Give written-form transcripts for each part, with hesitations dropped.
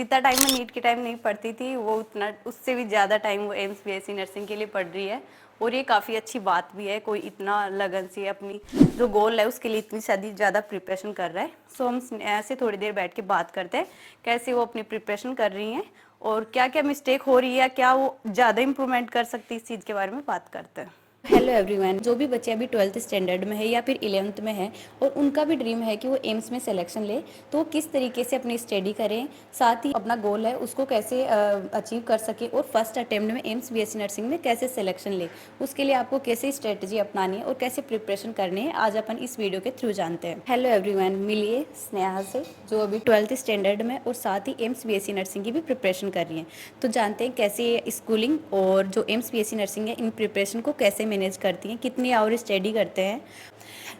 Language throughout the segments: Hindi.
जितना टाइम मैं नीट के टाइम नहीं पढ़ती थी वो उतना उससे भी ज़्यादा टाइम वो एम्स बीएससी नर्सिंग के लिए पढ़ रही है। और ये काफ़ी अच्छी बात भी है, कोई इतना लगन से अपनी जो गोल है उसके लिए इतनी ज़्यादा प्रिपरेशन कर रहा है। सो हम ऐसे थोड़ी देर बैठ के बात करते हैं कैसे वो अपनी प्रिपरेशन कर रही हैं और क्या क्या मिस्टेक हो रही है, क्या वो ज़्यादा इम्प्रूवमेंट कर सकती है, इस चीज़ के बारे में बात करते हैं। हेलो एवरीवन, जो भी बच्चे अभी 12th स्टैंडर्ड में है या फिर 11th में है और उनका भी ड्रीम है कि वो एम्स में सिलेक्शन ले, तो वो किस तरीके से अपनी स्टडी करें, साथ ही अपना गोल है उसको कैसे अचीव कर सके और फर्स्ट अटेम्प्ट में एम्स बीएससी नर्सिंग में कैसे सिलेक्शन ले, उसके लिए आपको कैसे स्ट्रेटजी अपनानी है और कैसे प्रिपरेशन करनी है, आज अपन इस वीडियो के थ्रू जानते हैं। हेलो एवरीवन, मिलिए स्नेहा से जो अभी 12th स्टैंडर्ड में और साथ ही एम्स बीएससी नर्सिंग की भी प्रिपरेशन कर रही हैं। तो जानते हैं कैसे स्कूलिंग और जो एम्स बीएससी नर्सिंग है इन प्रिपरेशन को कैसे मैनेज करती हैं, कितनी आवर स्टडी करते हैं।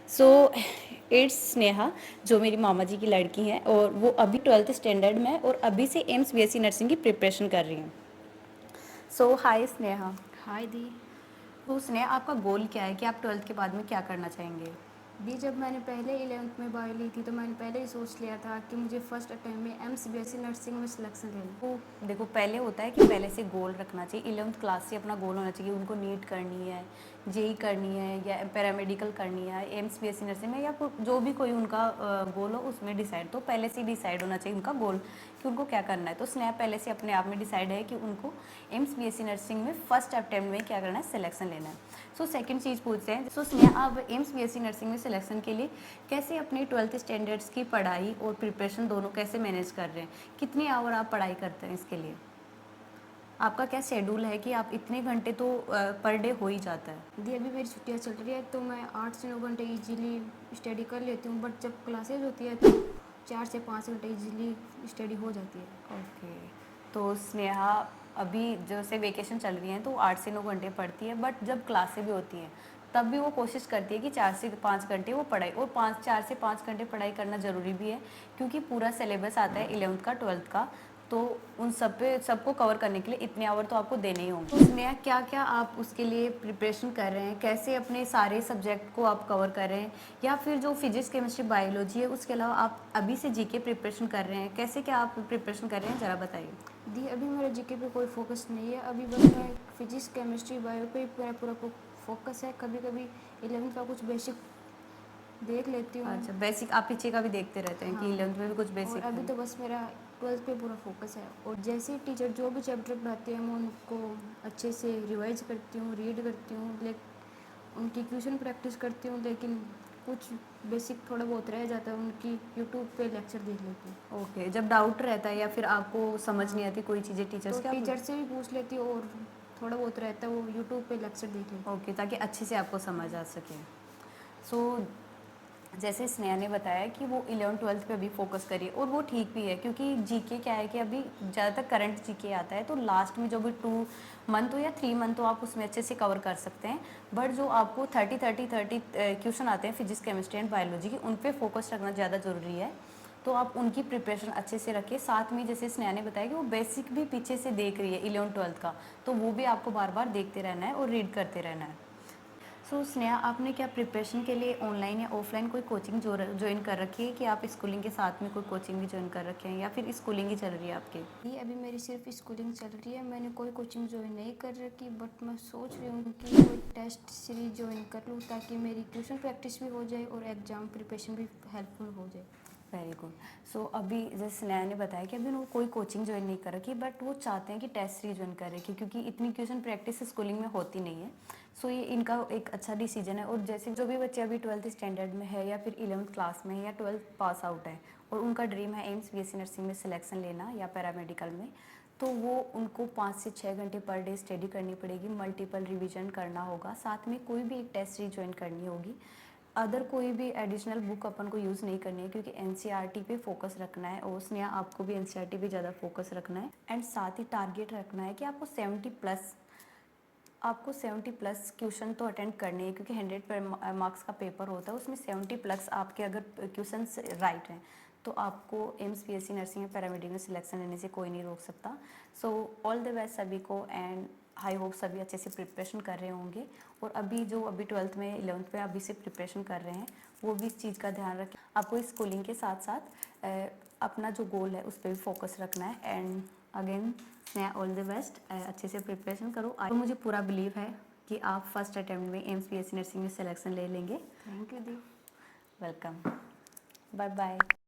सो इट्स स्नेहा, जो मेरी मामा जी की लड़की हैं और वो अभी 12th स्टैंडर्ड में है और अभी से एम्स बीएससी नर्सिंग की प्रिपरेशन कर रही हैं। सो हाय स्नेहा। हाय दी। तो स्नेहा, आपका गोल क्या है कि आप 12th के बाद में क्या करना चाहेंगे? दी, जब मैंने पहले 11th में बायो ली थी तो मैंने पहले ही सोच लिया था कि मुझे फर्स्ट अटेम्प्ट में एमसीबीएसई नर्सिंग में सिलेक्शन लेना। तो देखो, पहले होता है कि पहले से गोल रखना चाहिए, 11th क्लास से अपना गोल होना चाहिए। उनको नीट करनी है, जेई करनी है या पैरामेडिकल करनी है, एम्स बीएससी नर्सिंग में या जो भी कोई उनका गोल हो उसमें डिसाइड, तो पहले से डिसाइड होना चाहिए उनका गोल कि उनको क्या करना है। तो स्नेहा पहले से अपने आप में डिसाइड है कि उनको एम्स बीएससी नर्सिंग में फर्स्ट अटेम्प्ट में क्या करना है, सिलेक्शन लेना है। सो सेकंड चीज़ पूछते हैं, सो स्नेहा आप एम्स बीएससी नर्सिंग में सिलेक्शन के लिए कैसे अपनी 12th स्टैंडर्ड्स की पढ़ाई और प्रिपरेशन दोनों कैसे मैनेज कर रहे हैं, कितनी आवर आप पढ़ाई करते हैं इसके लिए? आपका क्या शेड्यूल है कि आप इतने घंटे तो पर डे हो ही जाता है? दी, अभी मेरी छुट्टियाँ चल रही है तो मैं 8 से 9 घंटे इजीली स्टडी कर लेती हूँ, बट जब क्लासेज होती है तो 4 से 5 घंटे इजीली स्टडी हो जाती है। ओके। तो स्नेहा अभी जैसे वेकेशन चल रही हैं तो 8 से 9 घंटे पढ़ती है, बट जब क्लासें भी होती हैं तब भी वो कोशिश करती है कि 4 से 5 घंटे वो पढ़ाई, और 4 से 5 घंटे पढ़ाई करना ज़रूरी भी है क्योंकि पूरा सिलेबस आता है 11th का 12th का, तो उन सब पे सबको कवर करने के लिए इतने आवर तो आपको देने ही होंगे। तो स्नेहा, क्या क्या आप उसके लिए प्रिपरेशन कर रहे हैं, कैसे अपने सारे सब्जेक्ट को आप कवर कर रहे हैं, या फिर जो फिजिक्स केमिस्ट्री बायोलॉजी है उसके अलावा आप अभी से जीके प्रिपरेशन कर रहे हैं, कैसे क्या आप प्रिपरेशन कर रहे हैं, ज़रा बताइए। दी, अभी मेरा जीके पे कोई फोकस नहीं है, अभी बस मैं फिजिक्स केमिस्ट्री बायो पे पूरा पूरा फोकस है। कभी कभी 11th का कुछ बेसिक देख लेती हूँ। अच्छा, बेसिक आप पीछे का भी देखते रहते हैं कि हाँ, 11th में भी कुछ और बेसिक अभी है। तो बस मेरा 12th पे पूरा फोकस है। और जैसे ही टीचर जो भी चैप्टर पढ़ाते हैं मैं उनको अच्छे से रिवाइज करती हूँ, रीड करती हूँ, उनकी क्वेश्चन प्रैक्टिस करती हूँ, लेकिन कुछ बेसिक थोड़ा बहुत रह जाता है उनकी यूट्यूब पे लेक्चर देख लेती हूँ। ओके, जब डाउट रहता है या फिर आपको समझ नहीं हाँ, आती कोई चीज़ें टीचर्स तो के, आप टीचर से भी पूछ लेती हूँ और थोड़ा बहुत रहता है वो यूट्यूब पे लेक्चर देख लेती ओके, ताकि अच्छे से आपको समझ आ सके। सो जैसे स्नेहा ने बताया कि वो 11th 12th पे अभी फोकस करिए, और वो ठीक भी है क्योंकि जीके क्या है कि अभी ज़्यादातर करंट जीके आता है, तो लास्ट में जो भी 2 मंथ हो या 3 मंथ हो आप उसमें अच्छे से कवर कर सकते हैं। बट जो आपको 30 क्वेश्चन आते हैं फिजिक्स केमिस्ट्री एंड बायोलॉजी के, उन पर फोकस रखना ज़्यादा ज़रूरी है। तो आप उनकी प्रिपरेशन अच्छे से रखिए। साथ में जैसे स्नेहा ने बताया कि वो बेसिक भी पीछे से देख रही है 11th 12th का, तो वो भी आपको बार बार देखते रहना है और रीड करते रहना है। सो स्नेहा, आपने क्या प्रिपरेशन के लिए ऑनलाइन या ऑफलाइन कोई कोचिंग ज्वाइन कर रखी है कि आप स्कूलिंग के साथ में कोई कोचिंग भी ज्वाइन कर रखे हैं या फिर स्कूलिंग ही चल रही है आपकी? ये अभी मेरी सिर्फ स्कूलिंग चल रही है, मैंने कोई कोचिंग ज्वाइन नहीं कर रखी, बट मैं सोच रही हूँ कि कोई टेस्ट सीरीज ज्वाइन कर लूँ ताकि मेरी ट्यूशन प्रैक्टिस भी हो जाए और एग्ज़ाम प्रिपरेशन भी हेल्पफुल हो जाए। Very good. सो अभी जैसे स्नेहा ने बताया कि अभी उन्होंने कोई कोचिंग ज्वाइन नहीं कर रखी, बट वो चाहते हैं कि टेस्ट सीरीज ज्वाइन कर रखी क्योंकि इतनी क्वेश्चन प्रैक्टिस स्कूलिंग में होती नहीं है। सो ये इनका एक अच्छा डिसीजन है। और जैसे जो भी बच्चे अभी 12th स्टैंडर्ड में है या फिर 11th क्लास में है या 12th पास आउट है और उनका ड्रीम है एम्स बीएससी नर्सिंग में सिलेक्शन लेना या पैरामेडिकल में, तो वो उनको 5 से 6 घंटे पर डे स्टडी करनी पड़ेगी, मल्टीपल रिवीजन करना होगा, साथ में कोई भी एक टेस्ट सीरीज ज्वाइन करनी होगी। अदर कोई भी एडिशनल बुक अपन को यूज़ नहीं करनी है क्योंकि एनसीईआरटी पे फोकस रखना है, और उसने आपको भी एनसीईआरटी पे ज़्यादा फोकस रखना है। एंड साथ ही टारगेट रखना है कि आपको 70+ क्वेश्चन तो अटेंड करने हैं क्योंकि 100 मार्क्स का पेपर होता है, उसमें 70+ आपके अगर क्वेश्चन राइट हैं तो आपको एम्स बीएससी नर्सिंग में पैरामेडिकल में सिलेक्शन लेने से कोई नहीं रोक सकता। सो ऑल द बेस्ट सभी को, एंड आई होप सभी अच्छे से प्रिपरेशन कर रहे होंगे। और अभी 12th में 11th में अभी से प्रिपरेशन कर रहे हैं वो भी इस चीज़ का ध्यान रखें। आपको स्कूलिंग के साथ साथ अपना जो गोल है उस पर भी फोकस रखना है। And again Sneha, all the best, अच्छे से प्रिपरेशन करो। तो मुझे पूरा बिलीव है कि आप फर्स्ट अटेम्प्ट में एम्स बीएससी नर्सिंग में सिलेक्शन ले लेंगे। थैंक यू दी। Welcome, bye bye.